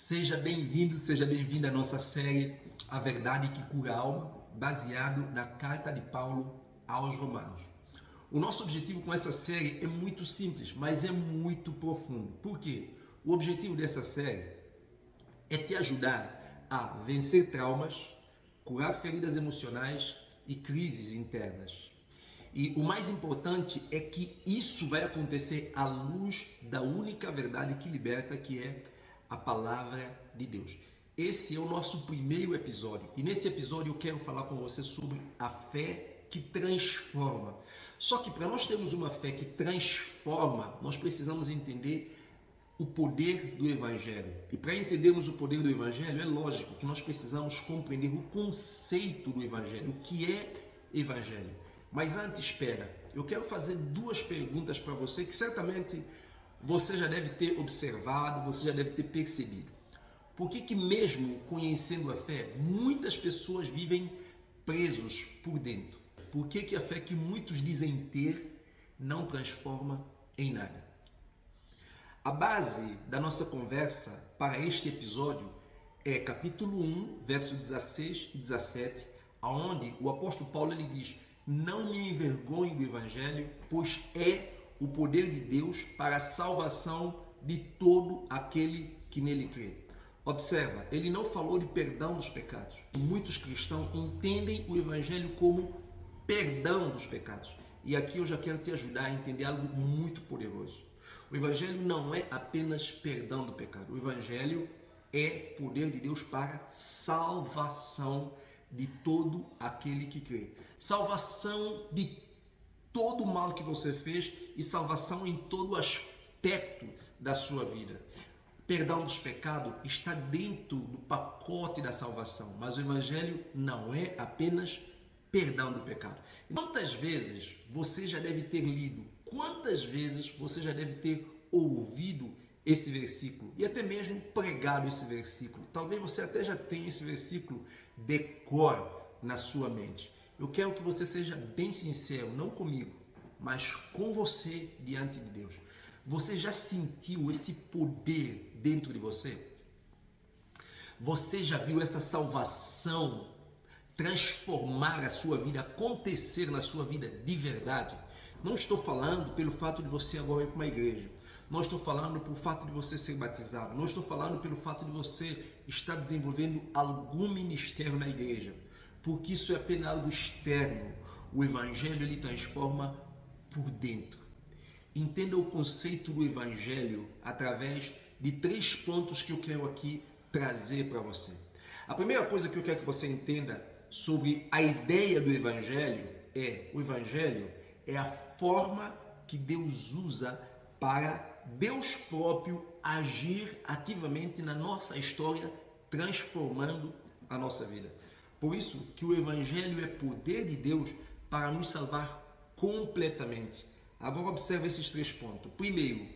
Seja bem-vindo, seja bem-vinda à nossa série A Verdade que Cura a Alma, baseado na carta de Paulo aos Romanos. O nosso objetivo com essa série é muito simples, mas é muito profundo. Por quê? O objetivo dessa série é te ajudar a vencer traumas, curar feridas emocionais e crises internas. E o mais importante é que isso vai acontecer à luz da única verdade que liberta, que é a palavra de Deus. Esse é o nosso primeiro episódio. E nesse episódio eu quero falar com você sobre a fé que transforma. Só que para nós termos uma fé que transforma, nós precisamos entender o poder do Evangelho. E para entendermos o poder do Evangelho, é lógico que nós precisamos compreender o conceito do Evangelho, o que é Evangelho. Mas antes, espera, eu quero fazer duas perguntas para você que certamente você já deve ter observado, você já deve ter percebido. Por que mesmo conhecendo a fé, muitas pessoas vivem presos por dentro? Por que a fé que muitos dizem ter não transforma em nada? A base da nossa conversa para este episódio é capítulo 1, versos 16 e 17, onde o apóstolo Paulo ele diz: não me envergonhe do Evangelho, pois é o poder de Deus para a salvação de todo aquele que nele crê. Observa, ele não falou de perdão dos pecados. Muitos cristãos entendem o Evangelho como perdão dos pecados. E aqui eu já quero te ajudar a entender algo muito poderoso. O Evangelho não é apenas perdão do pecado. O Evangelho é poder de Deus para salvação de todo aquele que crê. Salvação de todo o mal que você fez e salvação em todo aspecto da sua vida. Perdão dos pecados está dentro do pacote da salvação, mas o Evangelho não é apenas perdão do pecado. Quantas vezes você já deve ter lido, quantas vezes você já deve ter ouvido esse versículo e até mesmo pregado esse versículo? Talvez você até já tenha esse versículo de cor na sua mente. Eu quero que você seja bem sincero, não comigo, mas com você diante de Deus. Você já sentiu esse poder dentro de você? Você já viu essa salvação transformar a sua vida, acontecer na sua vida de verdade? Não estou falando pelo fato de você agora ir para uma igreja. Não estou falando pelo fato de você ser batizado. Não estou falando pelo fato de você estar desenvolvendo algum ministério na igreja. Porque isso é apenas algo externo. O Evangelho ele transforma por dentro. Entenda o conceito do Evangelho através de 3 pontos que eu quero aqui trazer para você. A primeira coisa que eu quero que você entenda sobre a ideia do Evangelho é: o Evangelho é a forma que Deus usa para Deus próprio agir ativamente na nossa história, transformando a nossa vida. Por isso que o Evangelho é poder de Deus para nos salvar completamente. Agora observe esses 3 pontos. Primeiro,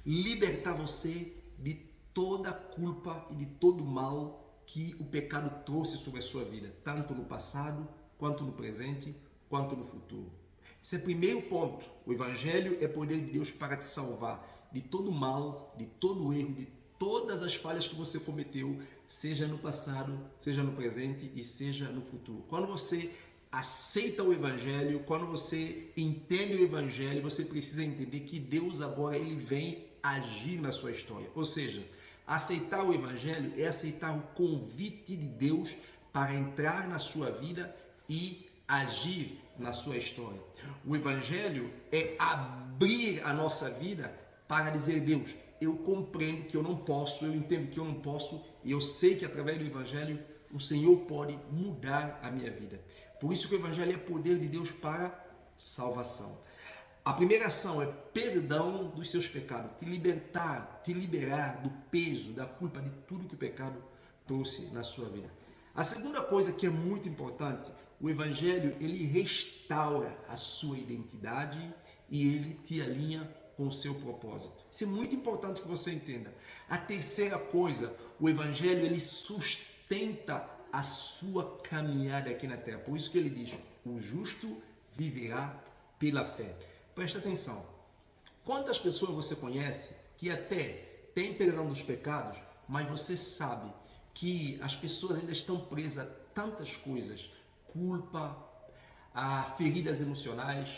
libertar você de toda a culpa e de todo o mal que o pecado trouxe sobre a sua vida, tanto no passado, quanto no presente, quanto no futuro. Esse é o primeiro ponto. O Evangelho é poder de Deus para te salvar de todo o mal, de todo o erro, de todas as falhas que você cometeu, seja no passado, seja no presente e seja no futuro. Quando você aceita o Evangelho, quando você entende o Evangelho, você precisa entender que Deus agora ele vem agir na sua história. Ou seja, aceitar o Evangelho é aceitar o convite de Deus para entrar na sua vida e agir na sua história. O Evangelho é abrir a nossa vida para dizer: Deus, eu compreendo que eu não posso, eu entendo que eu não posso, e eu sei que através do Evangelho o Senhor pode mudar a minha vida. Por isso que o Evangelho é poder de Deus para salvação. A primeira ação é perdão dos seus pecados, te liberar do peso, da culpa, de tudo que o pecado trouxe na sua vida. A segunda coisa que é muito importante, o Evangelho ele restaura a sua identidade e ele te alinha com o seu propósito. Isso é muito importante que você entenda. A terceira coisa, o Evangelho ele sustenta a sua caminhada aqui na terra. Por isso que ele diz: o justo viverá pela fé. Presta atenção. Quantas pessoas você conhece que até tem perdão dos pecados, mas você sabe que as pessoas ainda estão presas a tantas coisas, culpa, a feridas emocionais,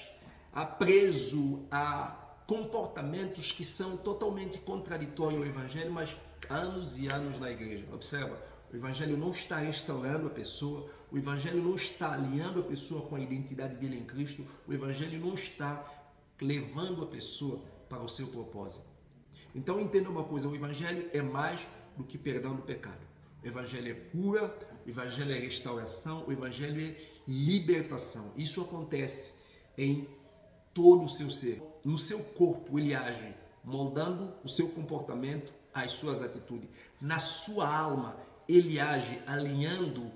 a preso a comportamentos que são totalmente contraditórios ao Evangelho, mas anos e anos na igreja. Observa, o Evangelho não está restaurando a pessoa, o Evangelho não está alinhando a pessoa com a identidade dele em Cristo, o Evangelho não está levando a pessoa para o seu propósito. Então entenda uma coisa, o Evangelho é mais do que perdão do pecado. O Evangelho é cura, o Evangelho é restauração, o Evangelho é libertação. Isso acontece em todo o seu ser. No seu corpo ele age, moldando o seu comportamento às suas atitudes. Na sua alma ele age, alinhando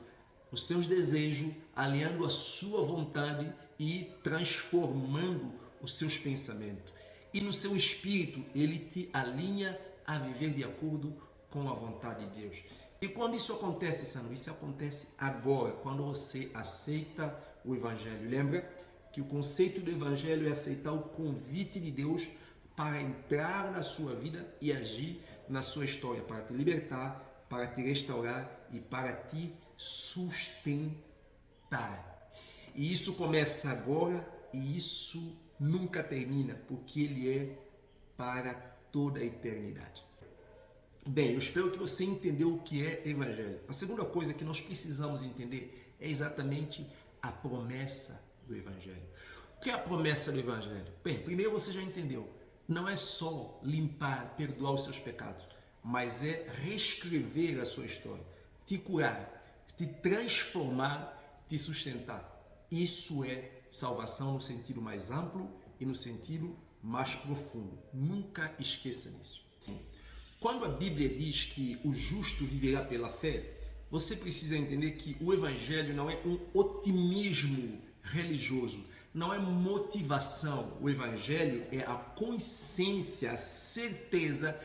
os seus desejos, alinhando a sua vontade e transformando os seus pensamentos. E no seu espírito ele te alinha a viver de acordo com a vontade de Deus. E quando isso acontece, Sano? Isso acontece agora, quando você aceita o Evangelho. Lembra que o conceito do Evangelho é aceitar o convite de Deus para entrar na sua vida e agir na sua história, para te libertar, para te restaurar e para te sustentar. E isso começa agora e isso nunca termina, porque ele é para toda a eternidade. Bem, eu espero que você entendeu o que é Evangelho. A segunda coisa que nós precisamos entender é exatamente a promessa do Evangelho. O que é a promessa do Evangelho? Bem, primeiro você já entendeu. Não é só limpar, perdoar os seus pecados, mas é reescrever a sua história, te curar, te transformar, te sustentar. Isso é salvação no sentido mais amplo e no sentido mais profundo. Nunca esqueça disso. Quando a Bíblia diz que o justo viverá pela fé, você precisa entender que o Evangelho não é um otimismo religioso, não é motivação. O Evangelho é a consciência, a certeza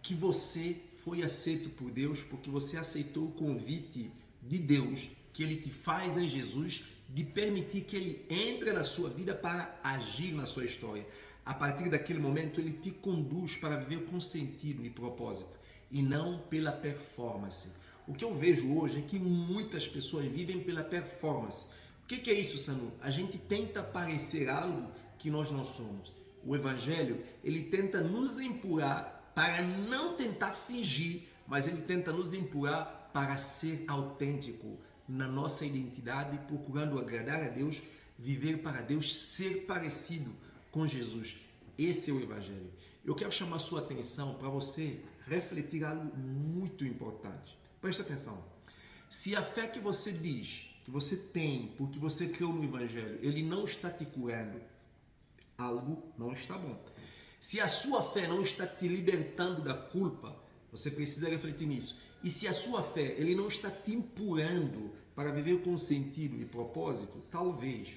que você foi aceito por Deus, porque você aceitou o convite de Deus que Ele te faz em Jesus, de permitir que Ele entre na sua vida para agir na sua história. A partir daquele momento, Ele te conduz para viver com sentido e propósito, e não pela performance. O que eu vejo hoje é que muitas pessoas vivem pela performance. O que é isso, Sanu? A gente tenta parecer algo que nós não somos. O Evangelho, ele tenta nos empurrar para não tentar fingir, mas ele tenta nos empurrar para ser autêntico na nossa identidade, procurando agradar a Deus, viver para Deus, ser parecido com Jesus. Esse é o Evangelho. Eu quero chamar a sua atenção para você refletir algo muito importante. Presta atenção. Se a fé que você diz, que você tem, porque você creu no Evangelho, ele não está te curando, algo não está bom. Se a sua fé não está te libertando da culpa, você precisa refletir nisso. E se a sua fé ele não está te empurrando para viver com sentido e propósito, talvez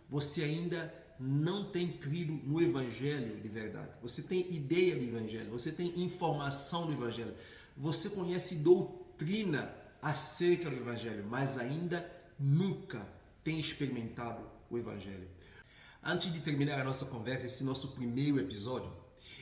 você ainda não tem crido no Evangelho de verdade. Você tem ideia do Evangelho, você tem informação do Evangelho, você conhece doutrina acerca do Evangelho, mas ainda nunca tem experimentado o Evangelho. Antes de terminar a nossa conversa, esse nosso primeiro episódio,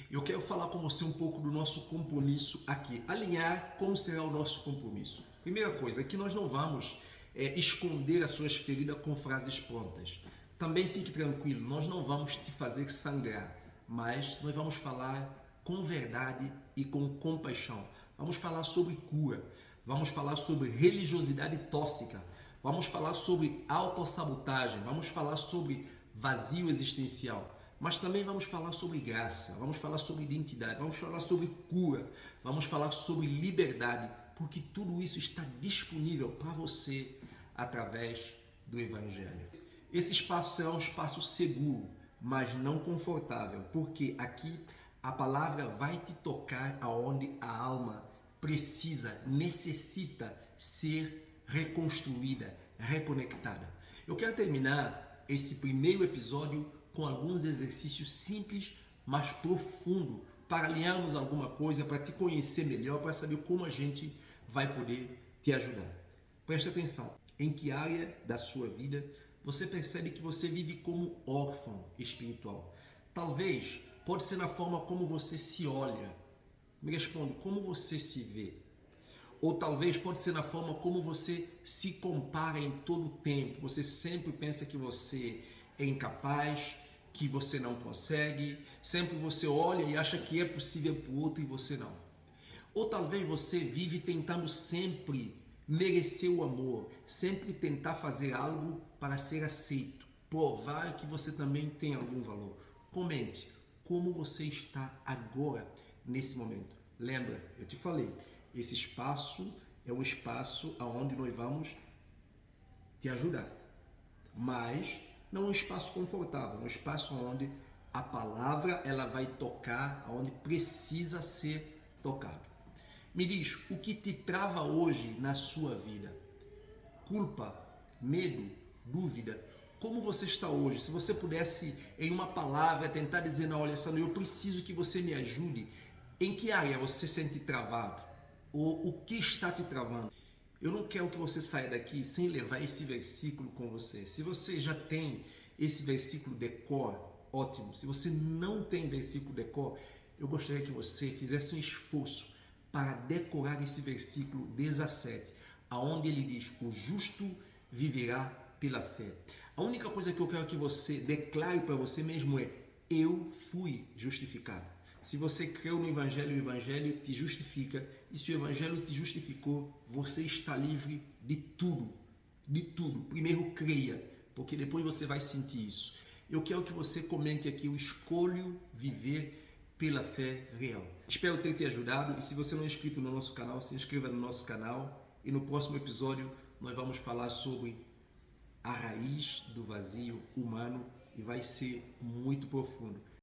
eu quero falar com você um pouco do nosso compromisso aqui, alinhar como será o nosso compromisso. Primeira coisa é que nós não vamos esconder as suas feridas com frases prontas. Também fique tranquilo, nós não vamos te fazer sangrar, mas nós vamos falar com verdade e com compaixão. Vamos falar sobre cura, vamos falar sobre religiosidade tóxica, vamos falar sobre autossabotagem, vamos falar sobre vazio existencial, mas também vamos falar sobre graça, vamos falar sobre identidade, vamos falar sobre cura, vamos falar sobre liberdade, porque tudo isso está disponível para você através do Evangelho. Esse espaço será um espaço seguro, mas não confortável, porque aqui a palavra vai te tocar aonde a alma precisa, necessita ser reconstruída, reconectada. Eu quero terminar esse primeiro episódio com alguns exercícios simples, mas profundos, para alinharmos alguma coisa, para te conhecer melhor, para saber como a gente vai poder te ajudar. Preste atenção, em que área da sua vida você percebe que você vive como órfão espiritual? Talvez pode ser na forma como você se olha Me responde, como você se vê? Ou talvez pode ser na forma como você se compara em todo o tempo. Você sempre pensa que você é incapaz, que você não consegue. Sempre você olha e acha que é possível para o outro e você não. Ou talvez você vive tentando sempre merecer o amor, sempre tentar fazer algo para ser aceito, provar que você também tem algum valor. Comente como você está agora, nesse momento. Lembra, eu te falei, esse espaço é um espaço onde nós vamos te ajudar, mas não é um espaço confortável, é um espaço onde a palavra ela vai tocar aonde precisa ser tocado. Me diz, o que te trava hoje na sua vida? Culpa, medo, dúvida? Como você está hoje? Se você pudesse, em uma palavra, tentar dizer, não, olha, Sandro, eu preciso que você me ajude. Em que área você se sente travado? Ou o que está te travando? Eu não quero que você saia daqui sem levar esse versículo com você. Se você já tem esse versículo de cor, ótimo. Se você não tem versículo de cor, eu gostaria que você fizesse um esforço para decorar esse versículo 17, aonde ele diz: o justo viverá pela fé. A única coisa que eu quero que você declare para você mesmo é: eu fui justificado. Se você creu no Evangelho, o Evangelho te justifica. E se o Evangelho te justificou, você está livre de tudo. De tudo. Primeiro creia, porque depois você vai sentir isso. Eu quero que você comente aqui: eu escolho viver pela fé real. Espero ter te ajudado, e se você não é inscrito no nosso canal, se inscreva no nosso canal, e no próximo episódio nós vamos falar sobre a raiz do vazio humano e vai ser muito profundo.